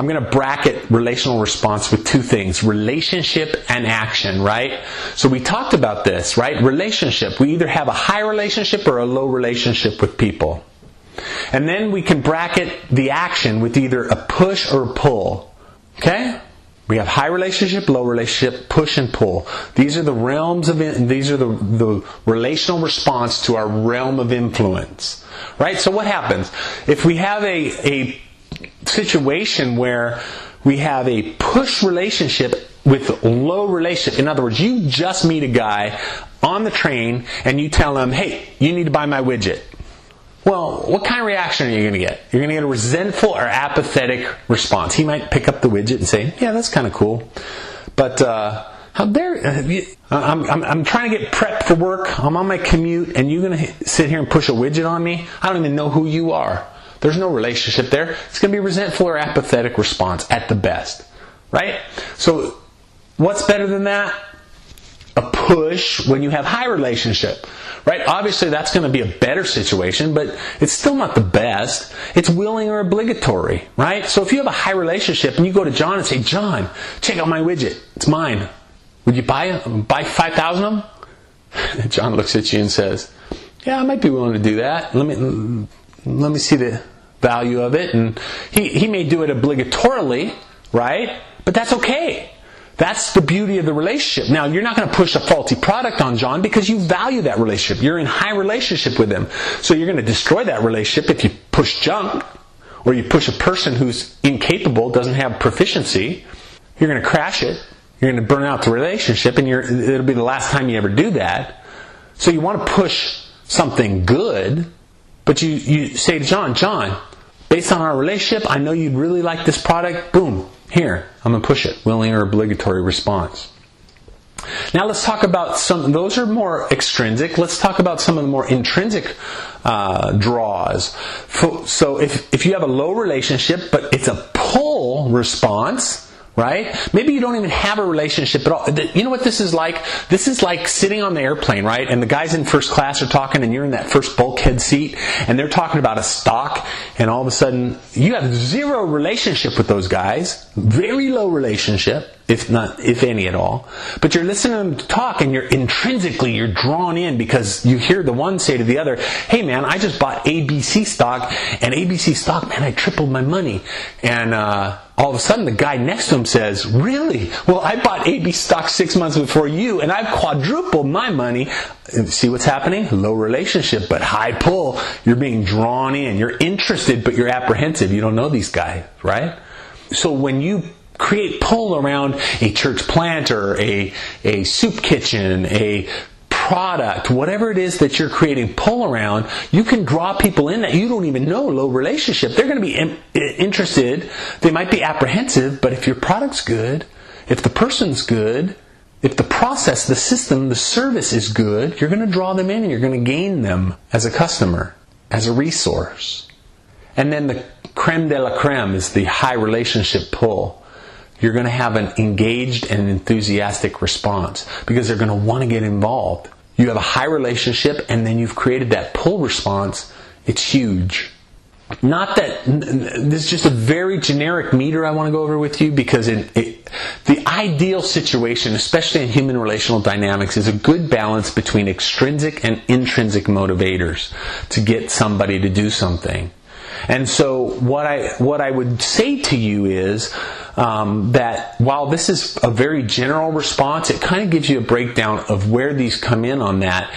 I'm going to bracket relational response with two things, relationship and action, right? So we talked about this, right? Relationship. We either have a high relationship or a low relationship with people. And then we can bracket the action with either a push or a pull. Okay? We have high relationship, low relationship, push and pull. These are the realms of, these are the relational response to our realm of influence. Right? So what happens? If we have a situation where we have a push relationship with low relationship, in other words, you just meet a guy on the train and you tell him, hey, you need to buy my widget. Well, what kind of reaction are you going to get? You're going to get a resentful or apathetic response. He might pick up the widget and say, yeah, that's kind of cool. But how dare you? I'm trying to get prepped for work. I'm on my commute, and you're going to sit here and push a widget on me? I don't even know who you are. There's no relationship there. It's going to be a resentful or apathetic response at the best. Right? So what's better than that? A push when you have high relationship. Right? Obviously that's going to be a better situation, but it's still not the best. It's willing or obligatory. Right? So if you have a high relationship and you go to John and say, John, check out my widget. It's mine. Would you buy 5,000 of them? John looks at you and says, yeah, I might be willing to do that. Let me see the value of it. And he may do it obligatorily, right? But that's okay. That's the beauty of the relationship. Now, you're not going to push a faulty product on John because you value that relationship. You're in high relationship with him. So you're going to destroy that relationship if you push junk or you push a person who's incapable, doesn't have proficiency. You're going to crash it. You're going to burn out the relationship, and it'll be the last time you ever do that. So you want to push something good, but you say to John, based on our relationship, I know you'd really like this product. Boom. Here, I'm going to push it. Willing or obligatory response. Now let's talk about some, those are more extrinsic. Let's talk about some of the more intrinsic draws. So if you have a low relationship, but it's a pull response, right? Maybe you don't even have a relationship at all. You know what this is like? This is like sitting on the airplane, right? And the guys in first class are talking and you're in that first bulkhead seat and they're talking about a stock, and all of a sudden you have zero relationship with those guys. Very low relationship, if any at all. But you're listening to them talk and you're drawn in because you hear the one say to the other, hey man, I just bought ABC stock, and ABC stock, man, I tripled my money. And all of a sudden the guy next to him says, really? Well, I bought AB stock 6 months before you, and I've quadrupled my money. See what's happening? Low relationship, but high pull. You're being drawn in. You're interested, but you're apprehensive. You don't know these guys, right? So when you create pull around a church plant or a soup kitchen, a product, whatever it is that you're creating pull around, you can draw people in that you don't even know. Low relationship. They're going to be interested. They might be apprehensive, but if your product's good, if the person's good, if the process, the system, the service is good, you're going to draw them in and you're going to gain them as a customer, as a resource. And then the creme de la creme is the high relationship pull. You're going to have an engaged and enthusiastic response because they're going to want to get involved. You have a high relationship and then you've created that pull response. It's huge. Not that, this is just a very generic meter I want to go over with you, because the ideal situation, especially in human relational dynamics, is a good balance between extrinsic and intrinsic motivators to get somebody to do something. And so what I would say to you is that while this is a very general response, it kind of gives you a breakdown of where these come in on that.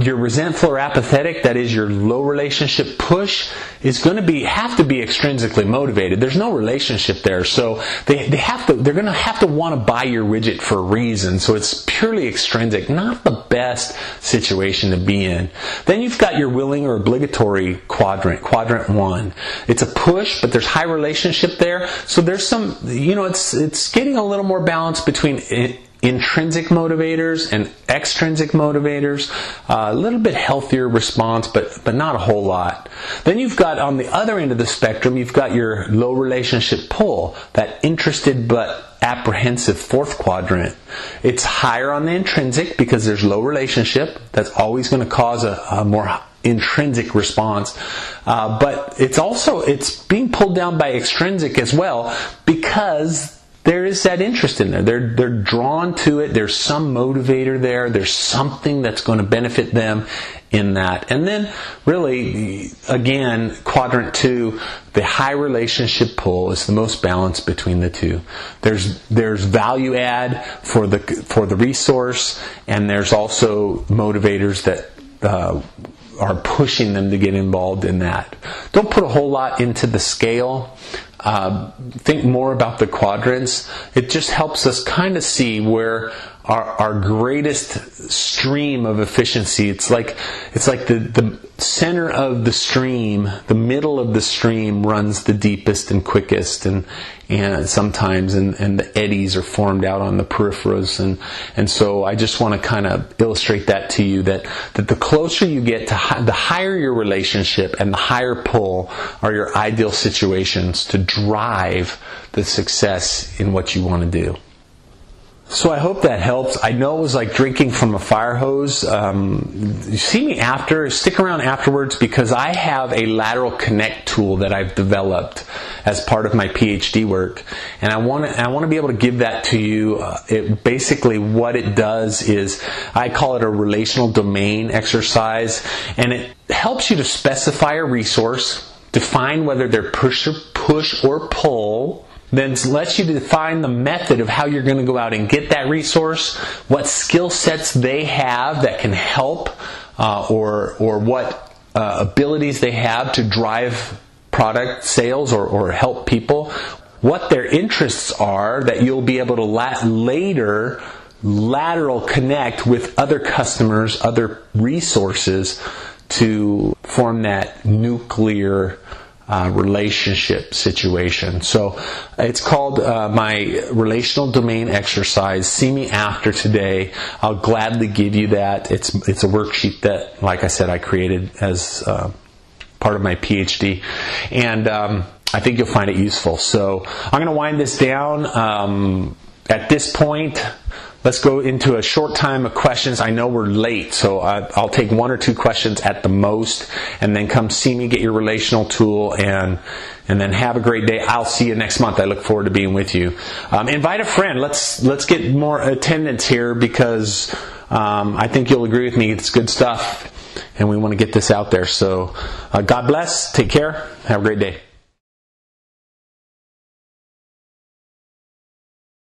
Your resentful or apathetic, that is your low relationship push, is going to have to be extrinsically motivated. There's no relationship there, so they're going to have to want to buy your widget for a reason. So it's purely extrinsic, not the best situation to be in. Then you've got your willing or obligatory quadrant 1. It's a push, but there's high relationship there. So there's some, it's getting a little more balance between intrinsic motivators and extrinsic motivators. A little bit healthier response, but not a whole lot. Then you've got, on the other end of the spectrum, you've got your low relationship pull, that interested but apprehensive fourth quadrant. It's higher on the intrinsic because there's low relationship. That's always going to cause a more intrinsic response, but it's being pulled down by extrinsic as well, because there is that interest in there. They're drawn to it. There's some motivator there. There's something that's going to benefit them in that. And then really, again, quadrant 2, the high relationship pull is the most balanced between the two. There's value add for the resource, and there's also motivators that are pushing them to get involved in that. Don't put a whole lot into the scale. Think more about the quadrants. It just helps us kind of see where our greatest stream of efficiency. It's like the center of the stream, the middle of the stream runs the deepest and quickest, and sometimes and the eddies are formed out on the peripherals, and so I just want to kind of illustrate that to you, that the closer you get to the higher your relationship and the higher pull are your ideal situations to drive the success in what you want to do. So I hope that helps. I know it was like drinking from a fire hose. You see me after, stick around afterwards, because I have a lateral connect tool that I've developed as part of my PhD work, and I want to be able to give that to you. Basically what it does is, I call it a relational domain exercise, and it helps you to specify a resource, define whether they're push or pull, then lets you define the method of how you're going to go out and get that resource, what skill sets they have that can help, or what abilities they have to drive product sales or help people, what their interests are that you'll be able to later lateral connect with other customers, other resources to form that nuclear relationship situation. So it's called my relational domain exercise. See me after today. I'll gladly give you that. It's a worksheet that, like I said, I created as part of my PhD, and I think you'll find it useful. So I'm going to wind this down. At this point, let's go into a short time of questions. I know we're late, so I'll take 1 or 2 questions at the most, and then come see me, get your relational tool, and then have a great day. I'll see you next month. I look forward to being with you. Invite a friend. Let's get more attendance here, because I think you'll agree with me. It's good stuff, and we want to get this out there. So God bless. Take care. Have a great day.